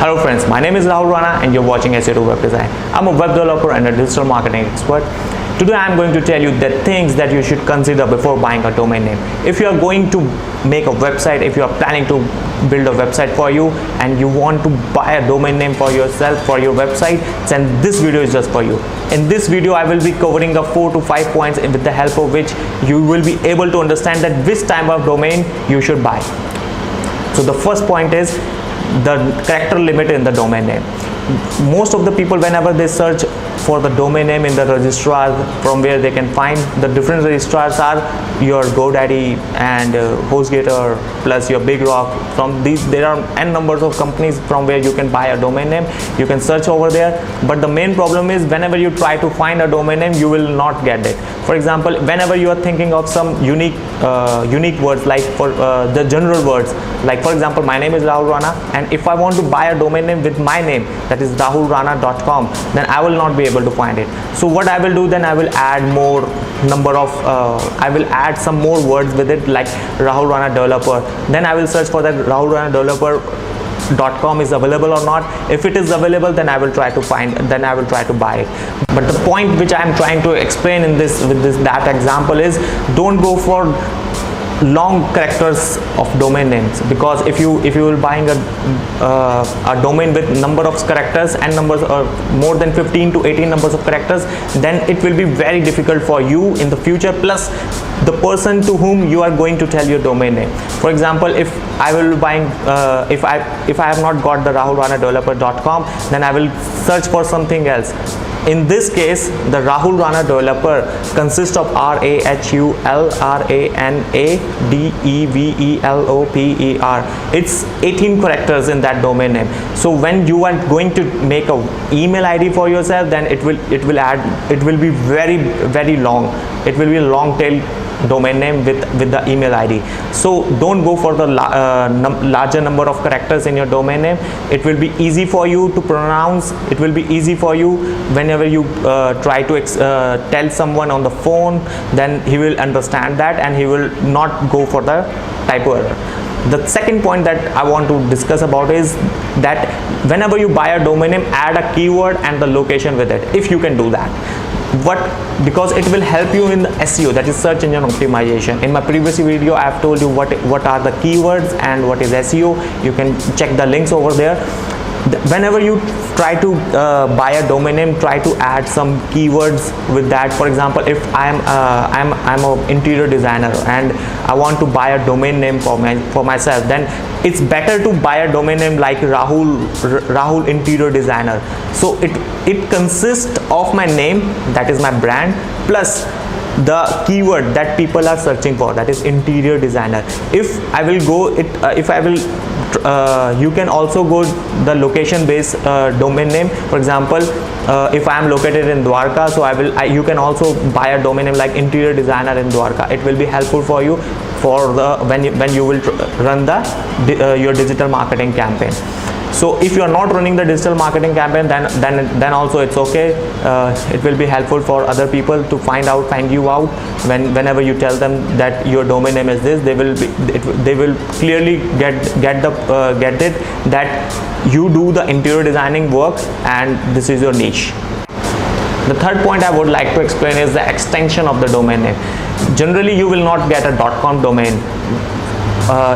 Hello friends, my name is Rahul Rana and you're watching SEO Web Design. I'm a web developer and a digital marketing expert. Today I'm going to tell you the things that you should consider before buying a domain name. If you are going to make a website, if you are planning to build a website for you and you want to buy a domain name for yourself, for your website, then this video is just for you. In this video I will be covering the 4 to 5 points with the help of which you will be able to understand that which type of domain you should buy. So the first point is the character limit in the domain name. Most of the people, whenever they search for the domain name in the registrar, from where they can find the different registrars are your GoDaddy and HostGator plus your Big Rock. From these there are n numbers of companies from where you can buy a domain name. You can search over there, but the main problem is whenever you try to find a domain name, you will not get it. For example, whenever you are thinking of some unique words, like for the general words, like for example, my name is Rahul Rana, and if I want to buy a domain name with my name, that is rahulrana.com, then I will not be able to find it. So what I will do, then I will add more number of I will add some more words with it, like Rahul Rana developer. Then I will search for that Rahul Rana developer.com is available or not. If it is available, then I will try to find, then I will try to buy it. But the point which I am trying to explain in this that example is, don't go for long characters of domain names, because if you will buying a domain with number of characters and numbers or more than 15 to 18 numbers of characters, then it will be very difficult for you in the future, plus the person to whom you are going to tell your domain name. For example, if I will be buying if I have not got the rahulranadeveloper.com, then I will search for something else. In this case, the Rahul Rana developer consists of RAHULRANADEVELOPER. It's 18 characters in that domain name. So when you are going to make a email ID for yourself, then it will be very long. It will be a long tail domain name with the email ID. So don't go for the larger number of characters in your domain name. It will be easy for you to pronounce. It will be easy for you whenever you try to tell someone on the phone, then he will understand that and he will not go for the typo error. The second point that I want to discuss about is that whenever you buy a domain name, add a keyword and the location with it, if you can do that. Because it will help you in the SEO, that is search engine optimization. In my previous video I have told you what are the keywords and what is SEO. You can check the links over there. Whenever you try to buy a domain name, try to add some keywords with that. For example, if I'm an interior designer and I want to buy a domain name for myself, then it's better to buy a domain name like Rahul Interior Designer. So it consists of my name, that is my brand, plus the keyword that people are searching for, that is interior designer. If I will go you can also go the location based domain name. For example, if I am located in Dwarka, so you can also buy a domain name like interior designer in Dwarka. It will be helpful for you for the when you will run your digital marketing campaign. So if you are not running the digital marketing campaign, then also it's okay. It will be helpful for other people to find you out whenever you tell them that your domain name is this. They will clearly get it that you do the interior designing work and this is your niche. The third point I would like to explain is the extension of the domain name. Generally, you will not get a .com domain.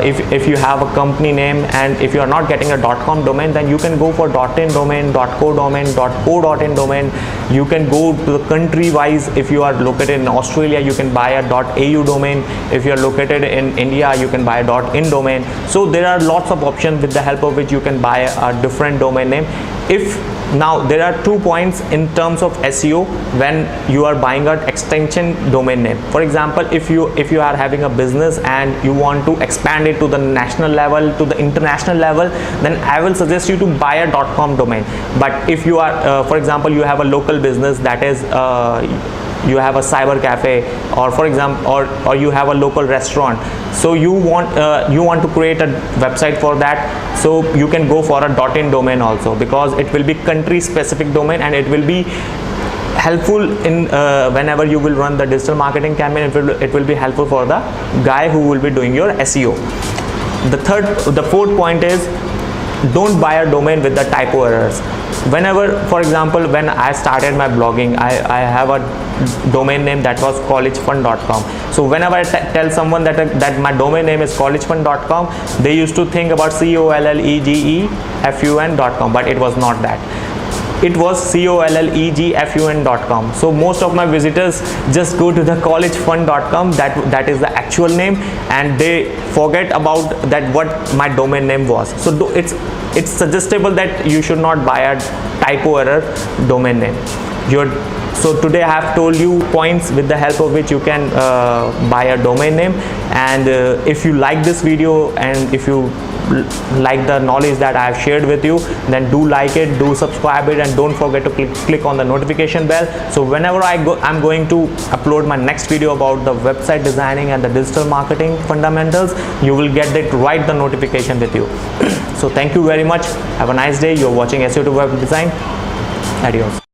If you have a company name, and if you are not getting a .com domain, then you can go for .in domain, .co domain, .co.in domain. You can go to the country wise. If you are located in Australia, you can buy a .au domain. If you are located in India, you can buy a .in domain. So there are lots of options with the help of which you can buy a different domain name. Now there are 2 points in terms of SEO when you are buying an extension domain name. For example, if you are having a business and you want to expand it to the national level, to the international level, then I will suggest you to buy a .com domain. But if you are for example, you have a local business, that is you have a cyber cafe, or for example, or you have a local restaurant, so you want to create a website for that, so you can go for a .in domain also, because it will be country specific domain and it will be helpful in whenever you will run the digital marketing campaign. It will be helpful for the guy who will be doing your SEO. The fourth point is don't buy a domain with the typo errors. Whenever, for example, when I started my blogging, I have a domain name that was collegefund.com. so whenever I tell someone that my domain name is collegefund.com, they used to think about collegefun.com, but it was not that. It was collegefun.com. so most of my visitors just go to the collegefund.com, that is the actual name, and they forget about that what my domain name was. So it's suggestible that you should not buy a typo error domain name. So today I have told you points with the help of which you can buy a domain name. And if you like this video, and if you like the knowledge that I have shared with you, then do like it, do subscribe it, and don't forget to click on the notification bell. So whenever I'm going to upload my next video about the website designing and the digital marketing fundamentals, you will get the notification with you. So thank you very much. Have a nice day. You're watching SEO to Web Design. Adios.